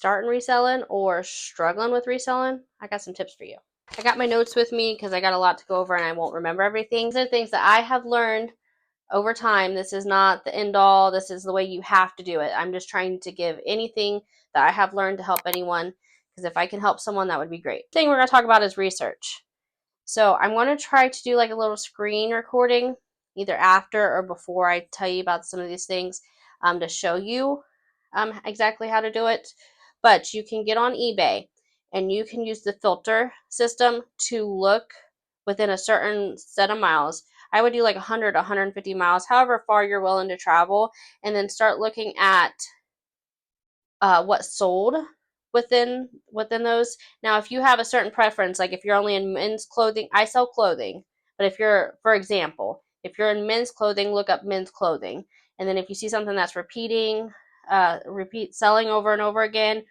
starting reselling or struggling with reselling, I got some tips for you. I got my notes with me because I got a lot to go over and I won't remember everything. These are things that I have learned over time. This is not the end all. This is the way you have to do it. I'm just trying to give anything that I have learned to help anyone, because if I can help someone, that would be great. The thing we're going to talk about is research. So I'm going to try to do like a little screen recording either after or before I tell you about some of these things, to show you exactly how to do it. But you can get on eBay and you can use the filter system to look within a certain set of miles. I would do like 100, 150 miles, however far you're willing to travel, and then start looking at what sold within those. Now, if you have a certain preference, like if you're only in men's clothing, I sell clothing, but if you're, for example, if you're in men's clothing, look up men's clothing, and then if you see something that's repeat selling over and over again,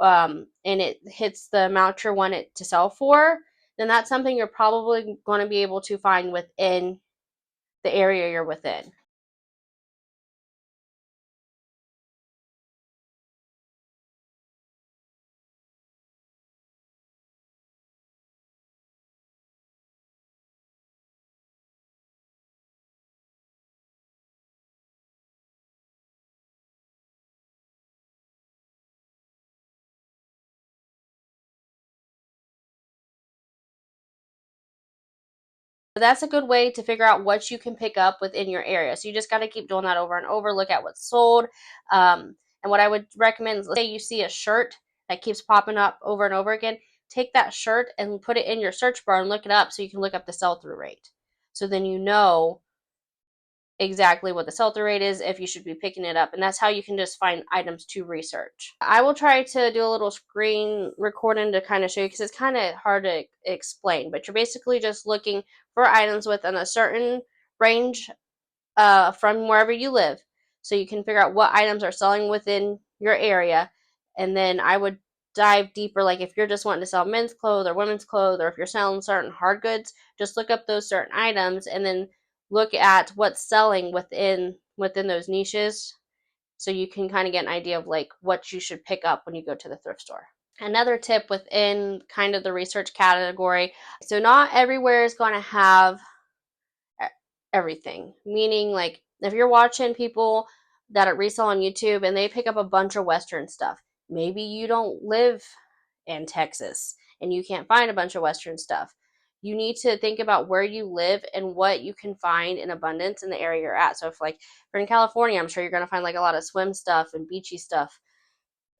and it hits the amount you want it to sell for, then that's something you're probably going to be able to find within the area you're within. That's a good way to figure out what you can pick up within your area. So you just got to keep doing that over and over. Look at what's sold. And what I would recommend is, let's say you see a shirt that keeps popping up over and over again. Take that shirt and put it in your search bar and look it up so you can look up the sell through rate. So then you know exactly what the sell-through rate is, if you should be picking it up, and that's how you can just find items to research. I will try to do a little screen recording to kind of show you, because it's kind of hard to explain, but you're basically just looking for items within a certain range from wherever you live, so you can figure out what items are selling within your area. And then I would dive deeper, like if you're just wanting to sell men's clothes or women's clothes, or if you're selling certain hard goods, just look up those certain items and then look at what's selling within those niches, so you can kind of get an idea of like what you should pick up when you go to the thrift store. Another tip within kind of the research category, so not everywhere is going to have everything. Meaning, like, if you're watching people that are resell on YouTube and they pick up a bunch of Western stuff, maybe you don't live in Texas and you can't find a bunch of Western stuff. You need to think about where you live and what you can find in abundance in the area you're at. So if like you're in California, I'm sure you're going to find like a lot of swim stuff and beachy stuff.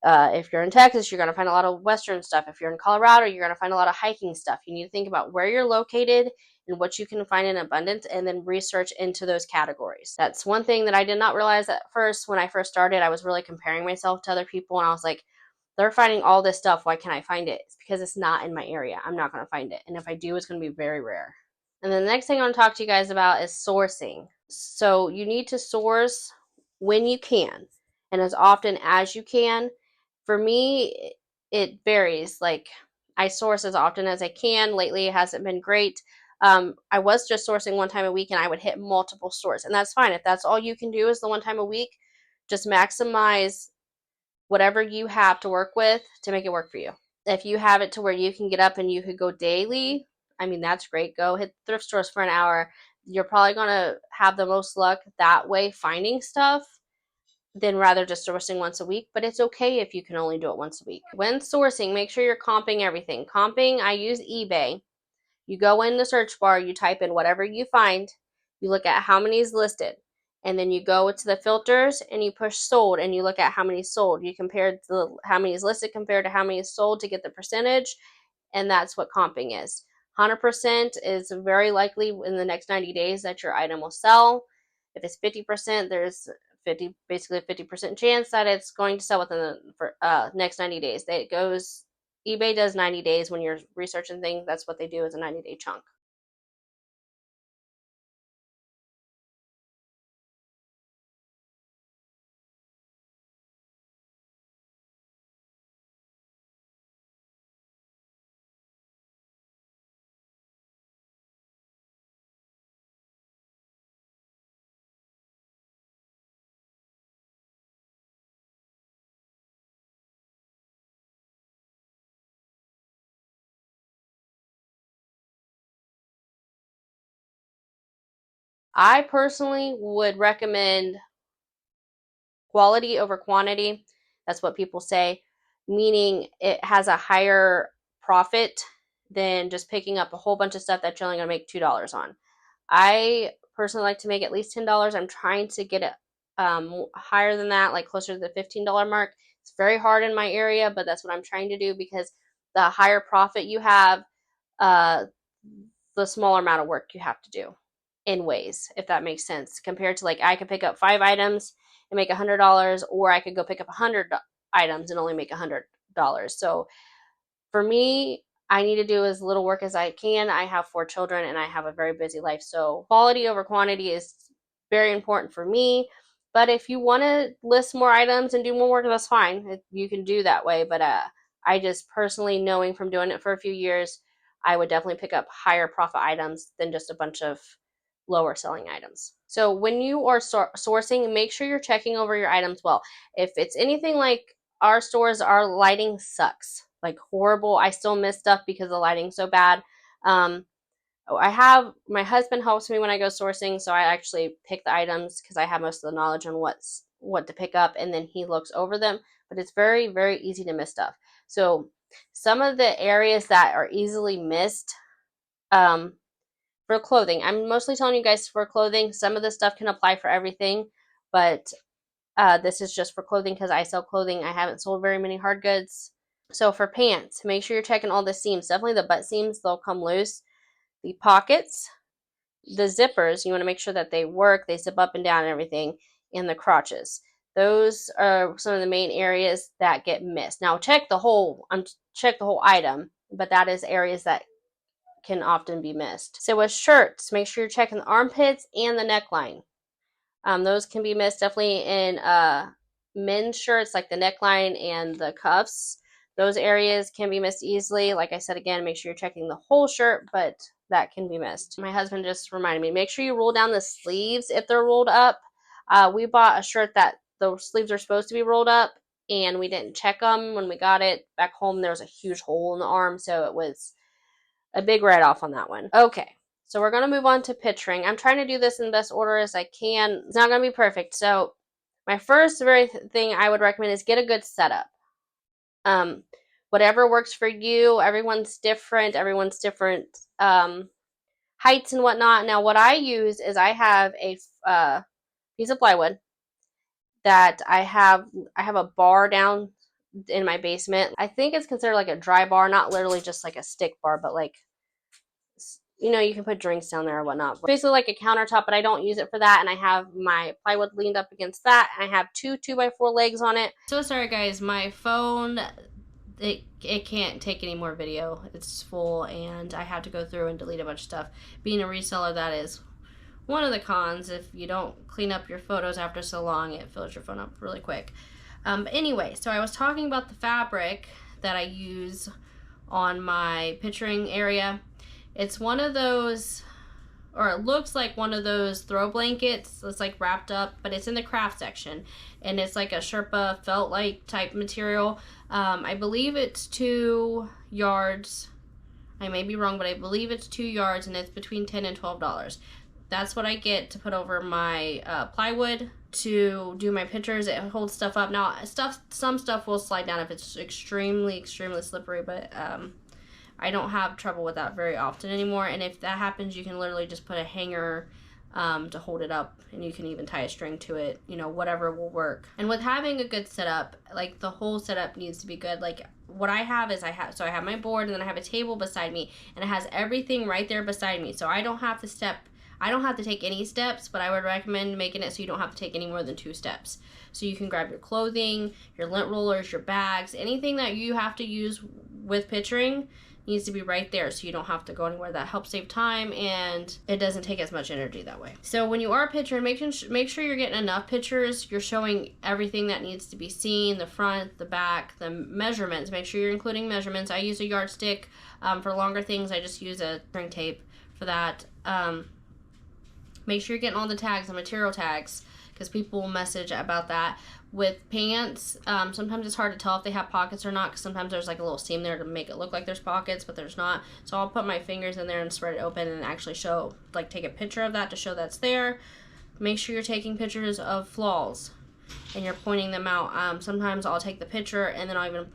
If you're in Texas, you're going to find a lot of Western stuff. If you're in Colorado, you're going to find a lot of hiking stuff. You need to think about where you're located and what you can find in abundance, and then research into those categories. That's one thing that I did not realize at first. When I first started, I was really comparing myself to other people, and I was like, they're finding all this stuff. Why can't I find it? It's because it's not in my area. I'm not going to find it. And if I do, it's going to be very rare. And then the next thing I want to talk to you guys about is sourcing. So you need to source when you can and as often as you can. For me, it varies. Like, I source as often as I can. Lately, it hasn't been great. I was just sourcing one time a week, and I would hit multiple stores, and that's fine. If that's all you can do is the one time a week, just maximize whatever you have to work with to make it work for you. If you have it to where you can get up and you could go daily, I mean, that's great. Go hit thrift stores for an hour. You're probably going to have the most luck that way finding stuff than rather just sourcing once a week, but it's okay if you can only do it once a week. When sourcing, make sure you're comping everything. Comping, I use eBay. You go in the search bar, you type in whatever you find, you look at how many is listed, and then you go to the filters and you push sold and you look at how many sold. You compare how many is listed compared to how many is sold to get the percentage, and that's what comping is. 100% is very likely in the next 90 days that your item will sell. If it's 50%, there's basically a 50% chance that it's going to sell within the next 90 days. It goes, eBay does 90 days when you're researching things. That's what they do, is a 90-day chunk. I personally would recommend quality over quantity. That's what people say, meaning it has a higher profit than just picking up a whole bunch of stuff that you're only going to make $2 on. I personally like to make at least $10. I'm trying to get it higher than that, like closer to the $15 mark. It's very hard in my area, but that's what I'm trying to do because the higher profit you have, uh, the smaller amount of work you have to do in ways, if that makes sense. Compared to like I could pick up 5 items and make $100, or I could go pick up 100 items and only make $100. So for me, I need to do as little work as I can. I have 4 children and I have a very busy life. So quality over quantity is very important for me. But if you want to list more items and do more work, that's fine. You can do that way. But I just personally, knowing from doing it for a few years, I would definitely pick up higher profit items than just a bunch of lower selling items. So when you are sourcing, make sure you're checking over your items well. If it's anything like our stores, our lighting sucks, like horrible. I still miss stuff because the lighting's so bad. I have my husband helps me when I go sourcing, so I actually pick the items because I have most of the knowledge on what to pick up, and then he looks over them. But it's very, very easy to miss stuff. So some of the areas that are easily missed, for clothing, I'm mostly telling you guys for clothing. Some of this stuff can apply for everything, but this is just for clothing because I sell clothing. I haven't sold very many hard goods. So for pants, make sure you're checking all the seams. Definitely the butt seams, they'll come loose. The pockets, the zippers, you want to make sure that they work, they zip up and down and everything, and the crotches. Those are some of the main areas that get missed. Now check the whole item, but that is areas that can often be missed. So with shirts, make sure you're checking the armpits and the neckline. Those can be missed definitely in men's shirts, like the neckline and the cuffs. Those areas can be missed easily. Like I said, again, make sure you're checking the whole shirt, but that can be missed. My husband just reminded me, make sure you roll down the sleeves if they're rolled up. We bought a shirt that the sleeves are supposed to be rolled up, and we didn't check them when we got it back home. There was a huge hole in the arm, so it was a big write-off on that one. Okay, so we're going to move on to picturing. I'm trying to do this in the best order as I can. It's not going to be perfect. So my first thing I would recommend is get a good setup. Whatever works for you. Everyone's different. Heights and whatnot. Now what I use is I have a piece of plywood that I have a bar down in my basement. I think it's considered like a dry bar, not literally just like a stick bar, but like, you can put drinks down there or whatnot. Basically like a countertop, but I don't use it for that. And I have my plywood leaned up against that. And I have two 2x4 legs on it. So sorry guys, my phone, it can't take any more video. It's full and I have to go through and delete a bunch of stuff. Being a reseller, that is one of the cons. If you don't clean up your photos after so long, it fills your phone up really quick. But anyway, so I was talking about the fabric that I use on my picturing area. It's one of those, or it looks like one of those throw blankets that's like wrapped up, but it's in the craft section, and it's like a Sherpa felt-like type material. I believe it's 2 yards. I may be wrong, but I believe it's 2 yards, and it's between $10 and $12. That's what I get to put over my plywood to do my pictures. It holds stuff up. Now, some stuff will slide down if it's extremely, extremely slippery, but I don't have trouble with that very often anymore. And if that happens, you can literally just put a hanger to hold it up, and you can even tie a string to it, whatever will work. And with having a good setup, like the whole setup needs to be good. Like what I have is I have my board, and then I have a table beside me, and it has everything right there beside me. So I don't have to take any steps, but I would recommend making it so you don't have to take any more than 2 steps. So you can grab your clothing, your lint rollers, your bags, anything that you have to use with picturing needs to be right there so you don't have to go anywhere. That helps save time, and it doesn't take as much energy that way. So when you are picturing, make sure you're getting enough pictures. You're showing everything that needs to be seen, the front, the back, the measurements. Make sure you're including measurements. I use a yardstick. For longer things, I just use a string tape for that. Make sure you're getting all the tags, the material tags, because people will message about that. With pants, sometimes it's hard to tell if they have pockets or not, because sometimes there's like a little seam there to make it look like there's pockets, but there's not. So I'll put my fingers in there and spread it open and actually show, like take a picture of that to show that's there. Make sure you're taking pictures of flaws and you're pointing them out. Sometimes I'll take the picture and then I'll even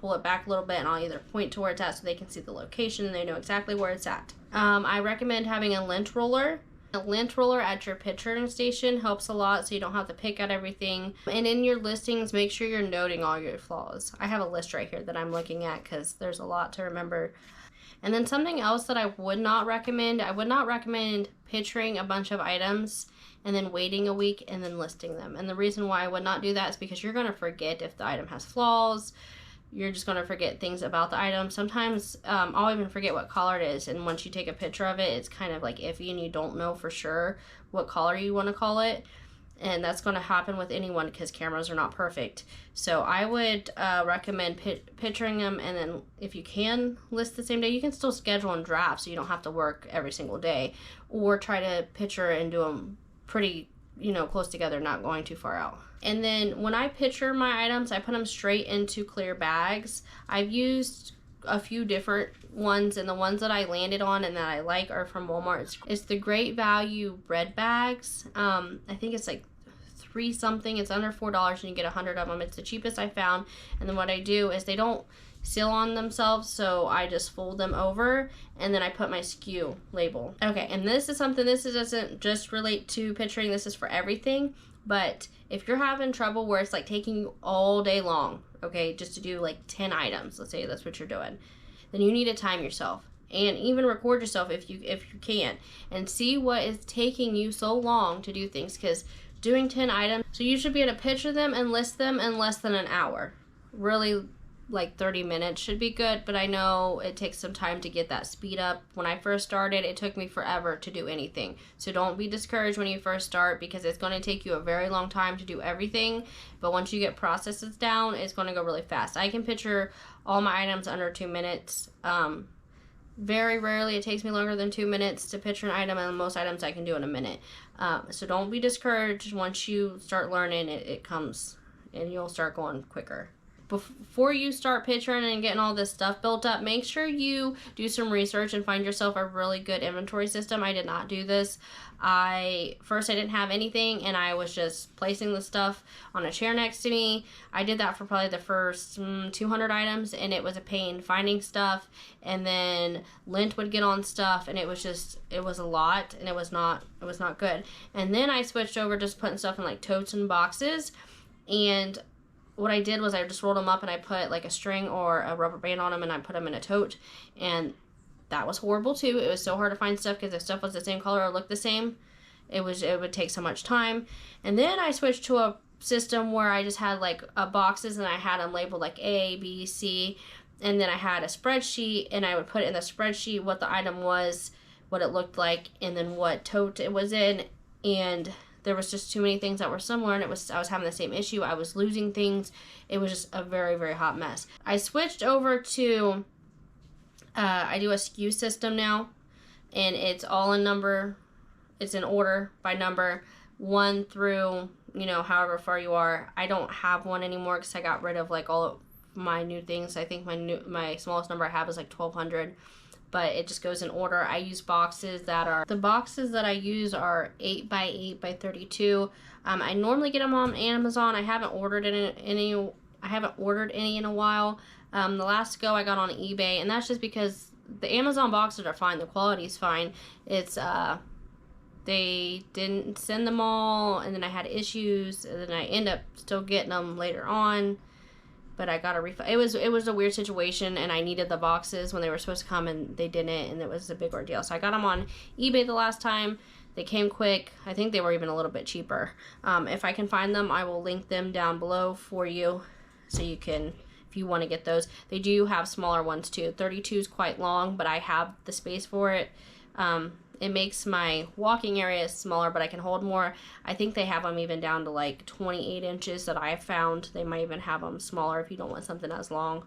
pull it back a little bit, and I'll either point to where it's at so they can see the location and they know exactly where it's at. I recommend having a lint roller. A lint roller at your picturing station helps a lot, so you don't have to pick out everything. And in your listings, make sure you're noting all your flaws. I have a list right here that I'm looking at because there's a lot to remember. And then something else that I would not recommend picturing a bunch of items and then waiting a week and then listing them. And the reason why I would not do that is because you're going to forget if the item has flaws. You're just going to forget things about the item. Sometimes I'll even forget what color it is, and once you take a picture of it, it's kind of like iffy and you don't know for sure what color you want to call it. And that's going to happen with anyone because cameras are not perfect. So I would recommend picturing them, and then if you can list the same day, you can still schedule and draft so you don't have to work every single day, or try to picture and do them pretty close together, not going too far out. And then when I picture my items, I put them straight into clear bags. I've used a few different ones, and the ones that I landed on and that I like are from Walmart. It's the Great Value bread bags. I think it's like $3 something. It's under $4 and you get 100 of them. It's the cheapest I found. And then what I do is they don't seal on themselves, so I just fold them over and then I put my SKU label. Okay, and this is something, doesn't just relate to picturing, this is for everything. But if you're having trouble where it's like taking you all day long, okay, just to do like 10 items, let's say that's what you're doing, then you need to time yourself and even record yourself if you can, and see what is taking you so long to do things, because doing 10 items, so you should be able to picture them and list them in less than an hour. Really, like 30 minutes should be good, but I know it takes some time to get that speed up. When I first started, it took me forever to do anything. So don't be discouraged when you first start, because it's going to take you a very long time to do everything. But once you get processes down, it's going to go really fast. I can picture all my items under 2 minutes. Very rarely it takes me longer than 2 minutes to picture an item, and most items I can do in a minute. So don't be discouraged. Once you start learning, it comes and you'll start going quicker. Before you start picturing and getting all this stuff built up, make sure you do some research and find yourself a really good inventory system. I did not do this. First I didn't have anything, and I was just placing the stuff on a chair next to me. I did that for probably the first 200 items, and it was a pain finding stuff, and then lint would get on stuff, and it was a lot, and it was not good. And then I switched over just putting stuff in like totes and boxes, and what I did was I just rolled them up and I put like a string or a rubber band on them, and I put them in a tote, and that was horrible too. It was so hard to find stuff because if stuff was the same color or looked the same, it would take so much time. And then I switched to a system where I just had like boxes, and I had them labeled like A, B, C, and then I had a spreadsheet, and I would put in the spreadsheet what the item was, what it looked like, and then what tote it was in. And there was just too many things that were similar, and I was having the same issue. I was losing things. It was just a very, very hot mess. I switched over to, I do a SKU system now, and it's all in number. It's in order by number, 1 through, however far you are. I don't have one anymore because I got rid of like all of my new things. I think my smallest number I have is like 1,200. But it just goes in order. I use boxes the boxes that I use are 8 by 8 by 32. I normally get them on Amazon. I haven't ordered any in a while. The last go I got on eBay, and that's just because the Amazon boxes are fine. The quality is fine. It's they didn't send them all, and then I had issues, and then I end up still getting them later on. But I got a refund. It was a weird situation, and I needed the boxes when they were supposed to come, and they didn't, and it was a big ordeal. So I got them on eBay the last time. They came quick. I think they were even a little bit cheaper. If I can find them, I will link them down below for you, so you can, if you want to get those. They do have smaller ones too. 32 is quite long, but I have the space for it. It makes my walking area smaller, but I can hold more. I think they have them even down to like 28 inches that I have found. They might even have them smaller if you don't want something as long.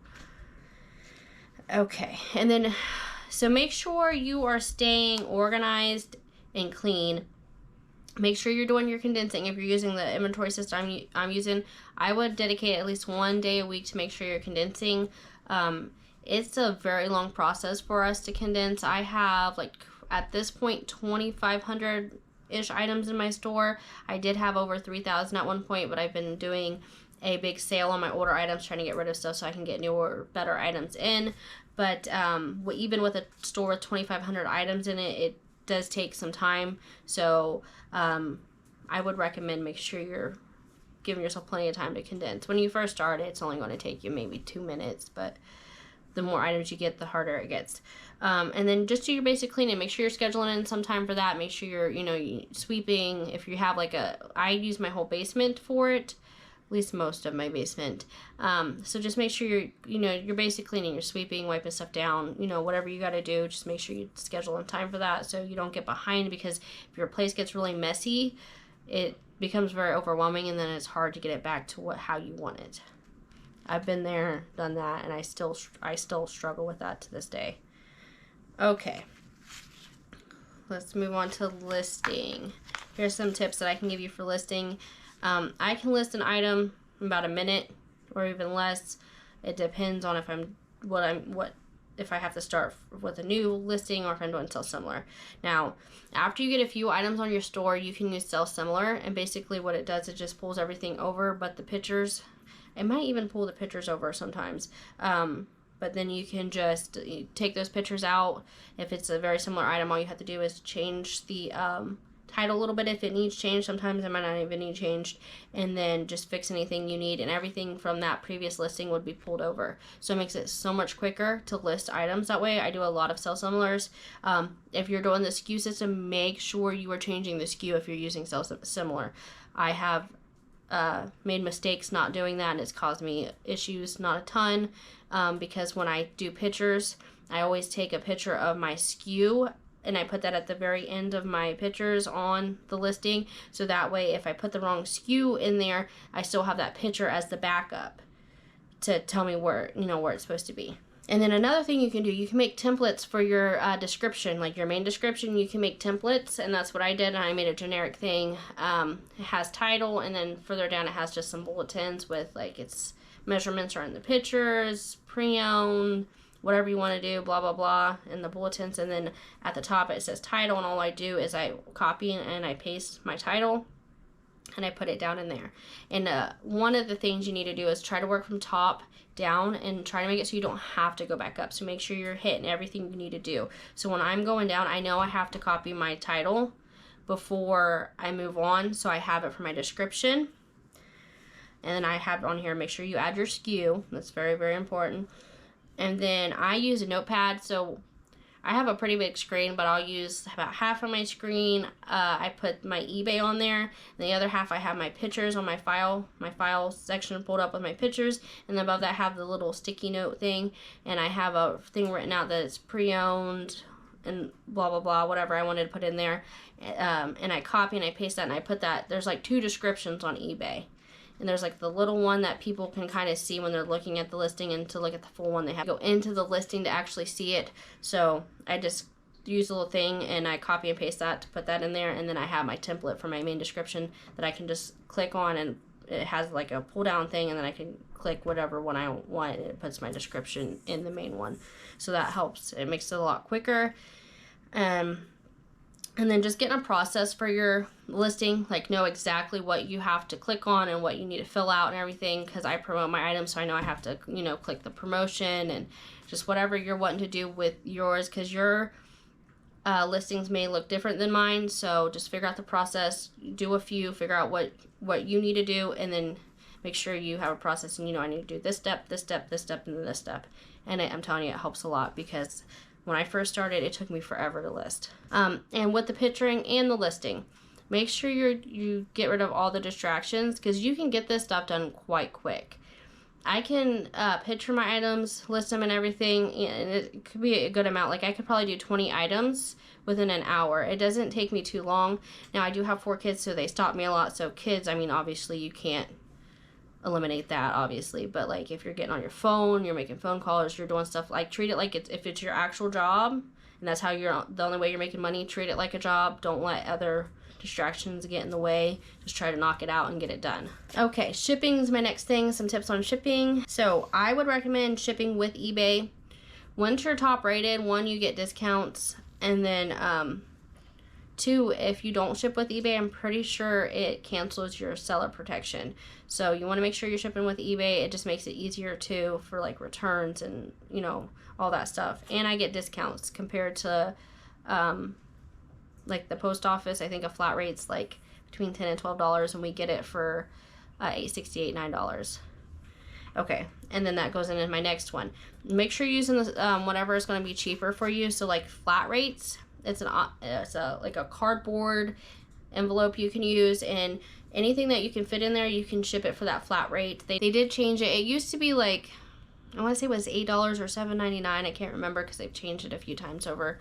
Okay, and then, so make sure you are staying organized and clean. Make sure you're doing your condensing. If you're using the inventory system I'm using, I would dedicate at least 1 day a week to make sure you're condensing. It's a very long process for us to condense. I have, like, at this point, 2,500-ish items in my store. I did have over 3,000 at one point, but I've been doing a big sale on my older items, trying to get rid of stuff so I can get newer, better items in. But even with a store with 2,500 items in it, it does take some time. So I would recommend make sure you're giving yourself plenty of time to condense. When you first start, it's only going to take you maybe 2 minutes, but the more items you get, the harder it gets. And then just do your basic cleaning. Make sure you're scheduling in some time for that. Make sure you're, sweeping. If you have I use my whole basement for it, at least most of my basement. So just make sure you're basic cleaning, you're sweeping, wiping stuff down, whatever you got to do. Just make sure you schedule in time for that so you don't get behind, because if your place gets really messy, it becomes very overwhelming, and then it's hard to get it back to how you want it. I've been there, done that, and I still struggle with that to this day. Okay, let's move on to listing. Here's some tips that I can give you for listing. I can list an item in about a minute or even less. It depends on if I have to start with a new listing or if I'm doing sell similar. Now, after you get a few items on your store, you can use sell similar, and basically what it does, it just pulls everything over but the pictures. It might even pull the pictures over sometimes. But then you can just take those pictures out. If it's a very similar item, all you have to do is change the title a little bit if it needs changed. Sometimes it might not even need changed, and then just fix anything you need, and everything from that previous listing would be pulled over. So it makes it so much quicker to list items that way. I do a lot of sell similars. If you're doing the SKU system, make sure you are changing the SKU if you're using sell similar. I have made mistakes not doing that, and it's caused me issues, not a ton, because when I do pictures, I always take a picture of my SKU and I put that at the very end of my pictures on the listing, so that way if I put the wrong SKU in there, I still have that picture as the backup to tell me where it's supposed to be. And then another thing you can do, you can make templates for your description, like your main description. You can make templates, and that's what I did. And I made a generic thing. It has title, and then further down it has just some bulletins with its measurements are in the pictures, pre-owned, whatever you want to do, blah, blah, blah, in the bulletins. And then at the top it says title, and all I do is I copy and I paste my title, and I put it down in there. And one of the things you need to do is try to work from top down and try to make it so you don't have to go back up. So make sure you're hitting everything you need to do. So when I'm going down, I know I have to copy my title before I move on, so I have it for my description. And then I have on here, make sure you add your SKU. That's very, very important. And then I use a notepad, so I have a pretty big screen, but I'll use about half of my screen. I put my eBay on there, and the other half I have my pictures on my file section pulled up with my pictures, and then above that I have the little sticky note thing, and I have a thing written out that it's pre-owned and blah, blah, blah, whatever I wanted to put in there. And I copy and I paste that, and I put that, there's 2 descriptions on eBay. And there's the little one that people can kind of see when they're looking at the listing, and to look at the full one, they have to go into the listing to actually see it. So I just use a little thing and I copy and paste that to put that in there. And then I have my template for my main description that I can just click on, and it has a pull down thing, and then I can click whatever one I want, and it puts my description in the main one. So that helps. It makes it a lot quicker. And then just getting a process for your listing, know exactly what you have to click on and what you need to fill out and everything, because I promote my items, so I know I have to, click the promotion and just whatever you're wanting to do with yours, because your listings may look different than mine. So just figure out the process, do a few, figure out what you need to do, and then make sure you have a process, and I need to do this step, this step, this step, and then this step. And I'm telling you, it helps a lot, because when I first started, it took me forever to list. And with the picturing and the listing, make sure you get rid of all the distractions, because you can get this stuff done quite quick. I can picture my items, list them and everything, and it could be a good amount. I could probably do 20 items within an hour. It doesn't take me too long. Now, I do have 4 kids, so they stop me a lot. So kids, obviously you can't eliminate that, obviously, but if you're getting on your phone, you're making phone calls, you're doing stuff, treat it like if it's your actual job, and that's how the only way you're making money, treat it like a job. Don't distractions get in the way, just try to knock it out and get it done. Okay, shipping is my next thing. Some tips on shipping. So I would recommend shipping with eBay. Once you're top rated, one, you get discounts, and then two, if you don't ship with eBay, I'm pretty sure it cancels your seller protection. So you want to make sure you're shipping with eBay. It just makes it easier too for like returns and, you know, all that stuff. And I get discounts compared to like the post office. I think a flat rate's like between $10 and $12, and we get it for $8.68, $9. Okay, and then that goes into my next one. Make sure you're using this, whatever is going to be cheaper for you. So like flat rates, it's like a cardboard envelope you can use, and anything that you can fit in there, you can ship it for that flat rate. They did change it. It used to be like, I want to say it was $8 or $7.99. I can't remember because they've changed it a few times over.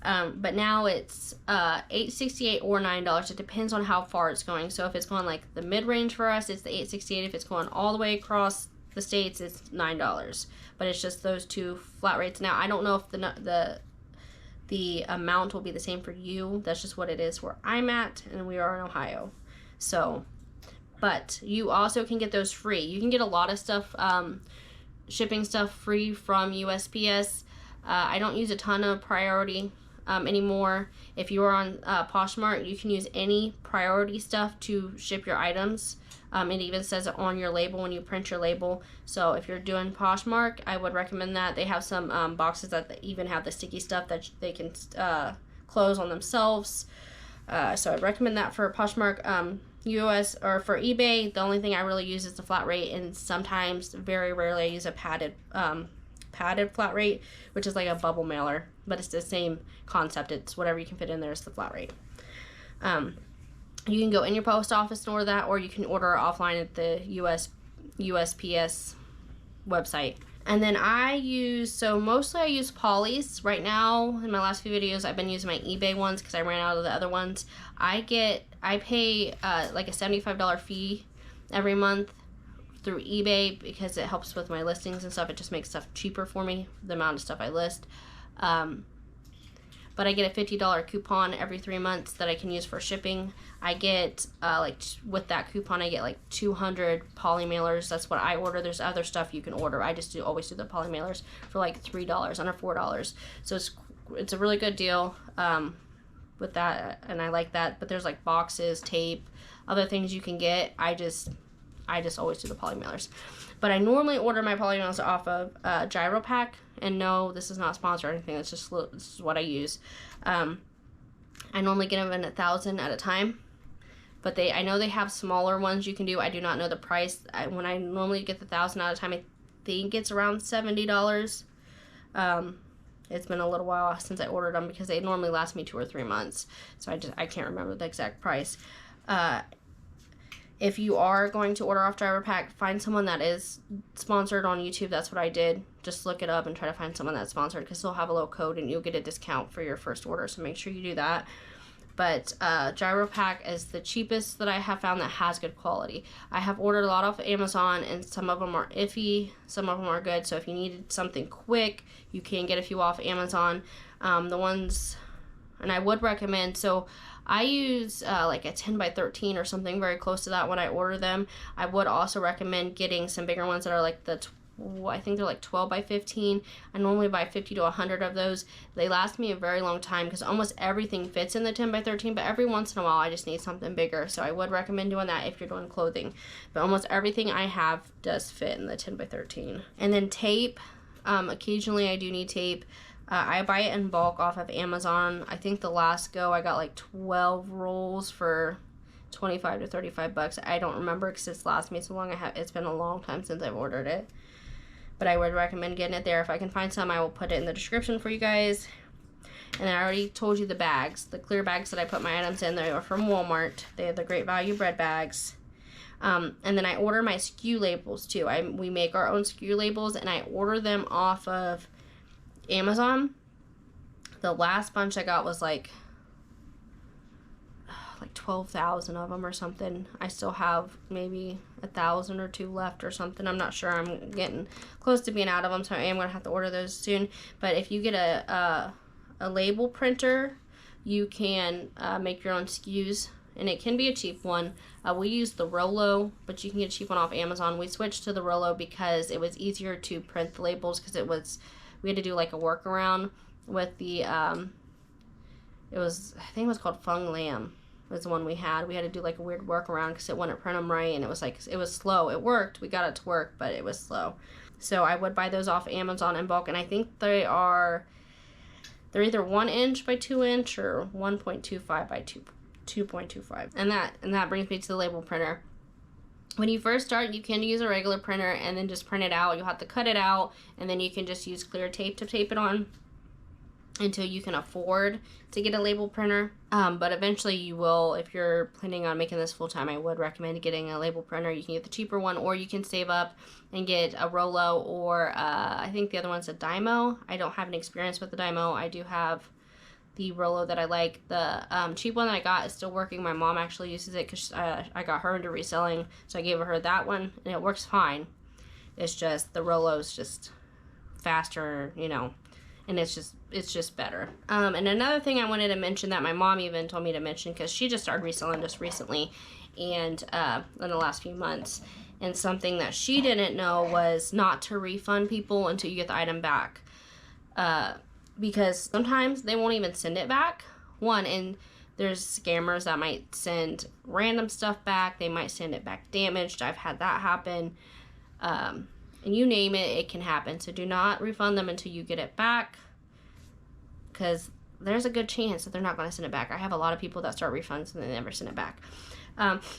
But now it's $8.68 or $9. It depends on how far it's going. So if it's going like the mid-range for us, it's the $8.68. If it's going all the way across the states, it's $9. But it's just those two flat rates. Now I don't know if the amount will be the same for you. That's just what it is where I'm at, and we are in Ohio. So, but you also can get those free. You can get a lot of stuff, shipping stuff free from USPS. I don't use a ton of priority anymore. If you are on Poshmark, you can use any priority stuff to ship your items. It even says it on your label when you print your label. So if you're doing Poshmark, I would recommend that. They have some boxes that even have the sticky stuff that they can close on themselves. So I'd recommend that for Poshmark. US or for eBay, the only thing I really use is the flat rate, and sometimes, very rarely, I use a padded flat rate, which is like a bubble mailer, but it's the same concept. It's whatever you can fit in there is the flat rate. You can go in your post office and order that, or you can order offline at the USPS website. And then mostly I use Polly's. Right now, in my last few videos, I've been using my eBay ones because I ran out of the other ones. I pay like a $75 fee every month through eBay because it helps with my listings and stuff. It just makes stuff cheaper for me, the amount of stuff I list. But I get a $50 coupon every 3 months that I can use for shipping. I get, with that coupon, I get like 200 poly mailers. That's what I order. There's other stuff you can order. I just always do the poly mailers for like $3, under $4. So it's a really good deal with that, and I like that. But there's like boxes, tape, other things you can get. I just always do the poly mailers. But I normally order my poly mailers off of Gyro Pack. And no, this is not sponsored or anything. It's just, this is what I use. I normally get them in 1,000 at a time. But I know they have smaller ones you can do. I do not know the price. When I normally get the 1,000 at a time, I think it's around $70. It's been a little while since I ordered them because they normally last me 2 or 3 months. So I can't remember the exact price. If you are going to order off Driver Pack, find someone that is sponsored on YouTube. That's what I did. Just look it up and try to find someone that's sponsored because they'll have a little code and you'll get a discount for your first order. So make sure you do that. But Gyro Pack is the cheapest that I have found that has good quality. I have ordered a lot off of Amazon, and some of them are iffy. Some of them are good. So if you needed something quick, you can get a few off Amazon. The ones, and I would recommend, so I use like a 10 by 13 or something very close to that when I order them. I would also recommend getting some bigger ones that are like I think they're like 12 by 15. I normally buy 50 to 100 of those. They last me a very long time because almost everything fits in the 10 by 13, but every once in a while I just need something bigger. So I would recommend doing that if you're doing clothing. But almost everything I have does fit in the 10 by 13. And then tape. Occasionally I do need tape. I buy it in bulk off of Amazon. I think the last go I got like 12 rolls for $25 to $35. I don't remember because it's lasted me so long. It's been a long time since I've ordered it. But I would recommend getting it there. If I can find some, I will put it in the description for you guys. And I already told you the bags. The clear bags that I put my items in, they are from Walmart. They have the Great Value bread bags. And then I order my SKU labels too. We make our own SKU labels, and I order them off of Amazon. The last bunch I got was like 12,000 of them or something. I still have maybe 1,000 or 2 left or something. I'm not sure. I'm getting close to being out of them, so I am going to have to order those soon. But if you get a label printer, you can make your own SKUs, and it can be a cheap one. We use the Rollo, but you can get a cheap one off Amazon. We switched to the Rollo because it was easier to print the labels, because we had to do like a workaround with the it was, I think it was called Fung Lamb was the one we had. We had to do like a weird workaround because it wouldn't print them right, and it was like, it was slow. It worked, we got it to work, but it was slow. So I would buy those off Amazon in bulk, and I think they're either 1 inch by 2 inch or 1.25 by 2.25. And that brings me to the label printer. When you first start, you can use a regular printer and then just print it out. You'll have to cut it out, and then you can just use clear tape to tape it on until you can afford to get a label printer. But eventually you will, if you're planning on making this full-time, I would recommend getting a label printer. You can get the cheaper one, or you can save up and get a Rollo, or I think the other one's a Dymo. I don't have any experience with the Dymo. I do have the Rollo that I like. The cheap one that I got is still working. My mom actually uses it because I got her into reselling, so I gave her that one, and it works fine. It's just the Rollo's just faster, you know, and it's just better. And another thing I wanted to mention that my mom even told me to mention, because she just started reselling just recently, and in the last few months, and something that she didn't know was not to refund people until you get the item back, because sometimes they won't even send it back. And there's scammers that might send random stuff back. They might send it back damaged. I've had that happen. And you name it, it can happen. So do not refund them until you get it back, because there's a good chance that they're not going to send it back. I have a lot of people that start refunds and they never send it back.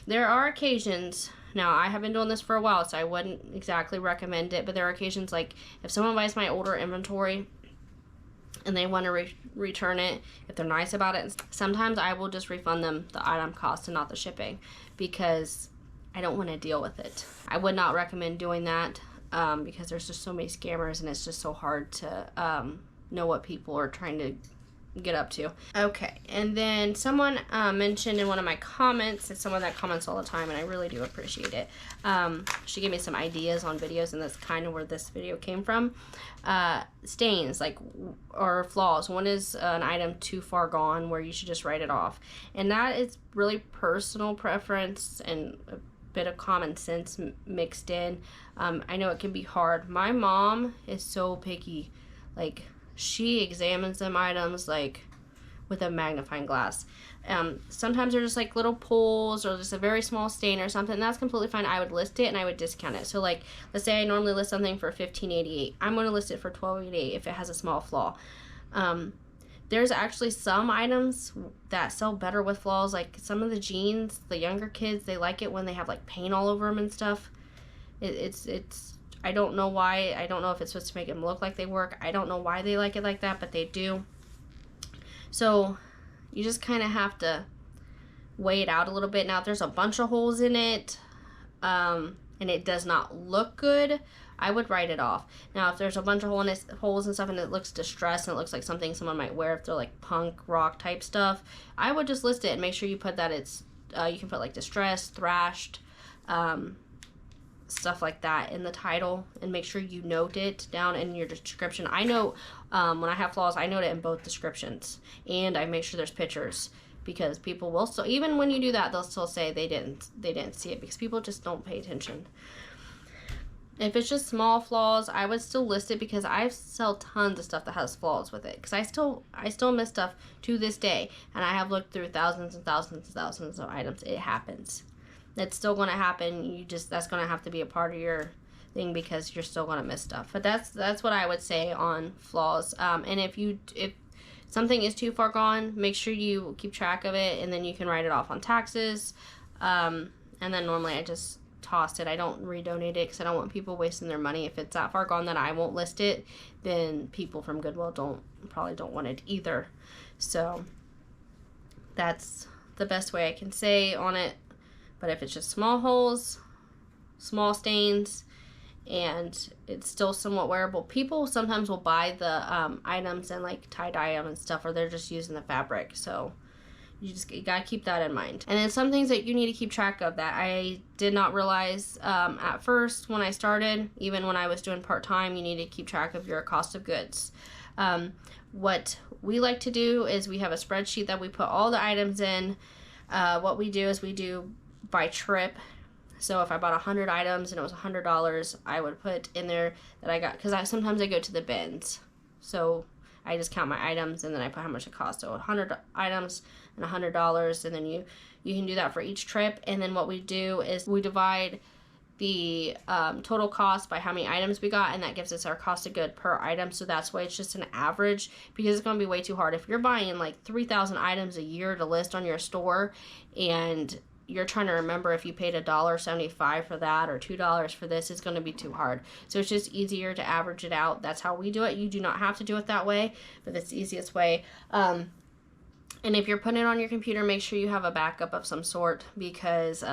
There are occasions, now I have been doing this for a while, so I wouldn't exactly recommend it, but there are occasions like if someone buys my older inventory and they want to return it, if they're nice about it, sometimes I will just refund them the item cost and not the shipping, because I don't want to deal with it. I would not recommend doing that. Because there's just so many scammers, and it's just so hard to know what people are trying to get up to. Okay, and then someone mentioned in one of my comments, it's someone that comments all the time, and I really do appreciate it. She gave me some ideas on videos, and that's kind of where this video came from. Stains, or flaws. One is an item too far gone where you should just write it off, and that is really personal preference and bit of common sense mixed in. I know it can be hard. My mom is so picky. Like, she examines them items like with a magnifying glass. Sometimes they're just like little pulls or just a very small stain or something. That's completely fine. I would list it and I would discount it. So like, let's say I normally list something for $15.88. I'm going to list it for $12.88 if it has a small flaw. There's actually some items that sell better with flaws, like some of the jeans, the younger kids, they like it when they have like paint all over them and stuff. It's I don't know why. I don't know if it's supposed to make them look like they work. I don't know why they like it like that, but they do. So you just kind of have to weigh it out a little bit. Now, if there's a bunch of holes in it, and it does not look good, I would write it off. Now, if there's a bunch of holes and stuff and it looks distressed and it looks like something someone might wear if they're like punk rock type stuff, I would just list it and make sure you put that it's, you can put like distressed, thrashed, stuff like that in the title, and make sure you note it down in your description. I know when I have flaws, I note it in both descriptions, and I make sure there's pictures, because people will still, even when you do that, they'll still say they didn't see it, because people just don't pay attention. If it's just small flaws, I would still list it, because I sell tons of stuff that has flaws with it, because I still miss stuff to this day, and I have looked through thousands and thousands and thousands of items. It happens. It's still going to happen. That's going to have to be a part of your thing, because you're still going to miss stuff. But that's what I would say on flaws. And if something is too far gone, make sure you keep track of it, and then you can write it off on taxes. And then normally I just toss it. I don't redonate it, because I don't want people wasting their money. If it's that far gone that I won't list it, then people from Goodwill probably don't want it either. So that's the best way I can say on it. But if it's just small holes, small stains, and it's still somewhat wearable, people sometimes will buy the items and like tie-dye them and stuff, or they're just using the fabric. So You gotta keep that in mind. And then some things that you need to keep track of that I did not realize at first when I started, even when I was doing part-time, you need to keep track of your cost of goods. What we like to do is we have a spreadsheet that we put all the items in. What we do is we do by trip. So if I bought 100 items and it was $100, I would put in there that I got, because sometimes I go to the bins. So I just count my items and then I put how much it costs. So 100 items and $100, and then you can do that for each trip. And then what we do is we divide the total cost by how many items we got, and that gives us our cost of good per item. So that's why it's just an average, because it's going to be way too hard. If you're buying like 3,000 items a year to list on your store, and you're trying to remember if you paid $1.75 for that or $2 for this, it's going to be too hard. So it's just easier to average it out. That's how we do it. You do not have to do it that way, but that's the easiest way. And if you're putting it on your computer, make sure you have a backup of some sort, because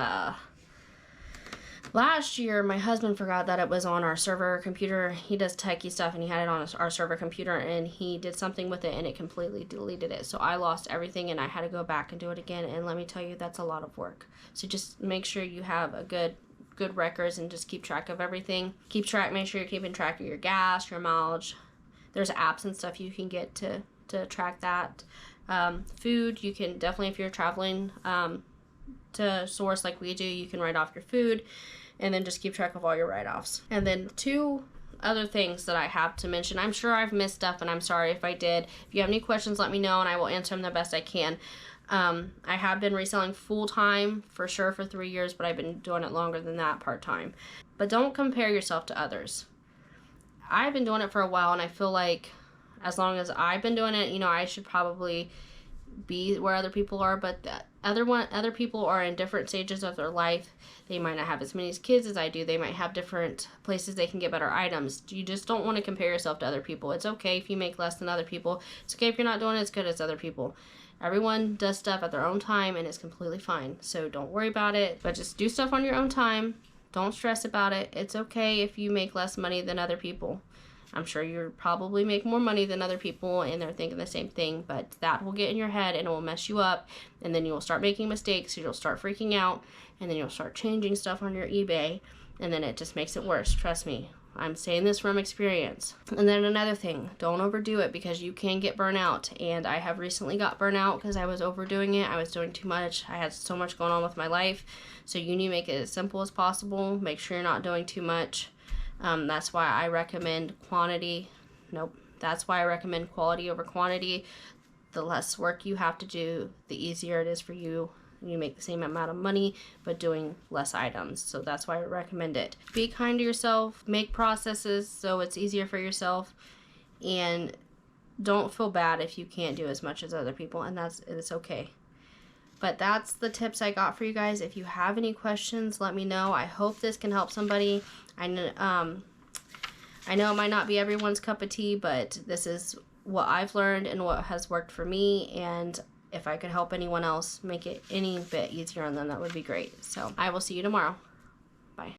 last year my husband forgot that it was on our server computer. He does techie stuff, and he had it on our server computer, and he did something with it and it completely deleted it. So I lost everything and I had to go back and do it again, and let me tell you, that's a lot of work. So just make sure you have a good records and just keep track of everything. Make sure you're keeping track of your gas, your mileage. There's apps and stuff you can get to track that. Food, you can definitely, if you're traveling to source like we do, you can write off your food, and then just keep track of all your write-offs. And then 2 other things that I have to mention. I'm sure I've missed stuff, and I'm sorry if I did. If you have any questions, let me know, and I will answer them the best I can. I have been reselling full-time for sure for 3 years, but I've been doing it longer than that, part-time. But don't compare yourself to others. I've been doing it for a while, and I feel like as long as I've been doing it, I should probably be where other people are, but other people are in different stages of their life. They might not have as many kids as I do. They might have different places they can get better items. You just don't want to compare yourself to other people. It's okay if you make less than other people. It's okay if you're not doing as good as other people. Everyone does stuff at their own time, and it's completely fine. So don't worry about it, but just do stuff on your own time. Don't stress about it. It's okay if you make less money than other people. I'm sure you probably make more money than other people, and they're thinking the same thing, but that will get in your head and it will mess you up, and then you'll start making mistakes, you'll start freaking out, and then you'll start changing stuff on your eBay, and then it just makes it worse. Trust me. I'm saying this from experience. And then another thing, don't overdo it, because you can get burnout, and I have recently got burnout because I was overdoing it. I was doing too much. I had so much going on with my life. So you need to make it as simple as possible. Make sure you're not doing too much. That's why I recommend that's why I recommend quality over quantity. The less work you have to do, the easier it is for you. You make the same amount of money, but doing less items. So that's why I recommend it. Be kind to yourself. Make processes so it's easier for yourself. And don't feel bad if you can't do as much as other people. And it's okay. But that's the tips I got for you guys. If you have any questions, let me know. I hope this can help somebody. I know it might not be everyone's cup of tea, but this is what I've learned and what has worked for me. And if I could help anyone else make it any bit easier on them, that would be great. So I will see you tomorrow.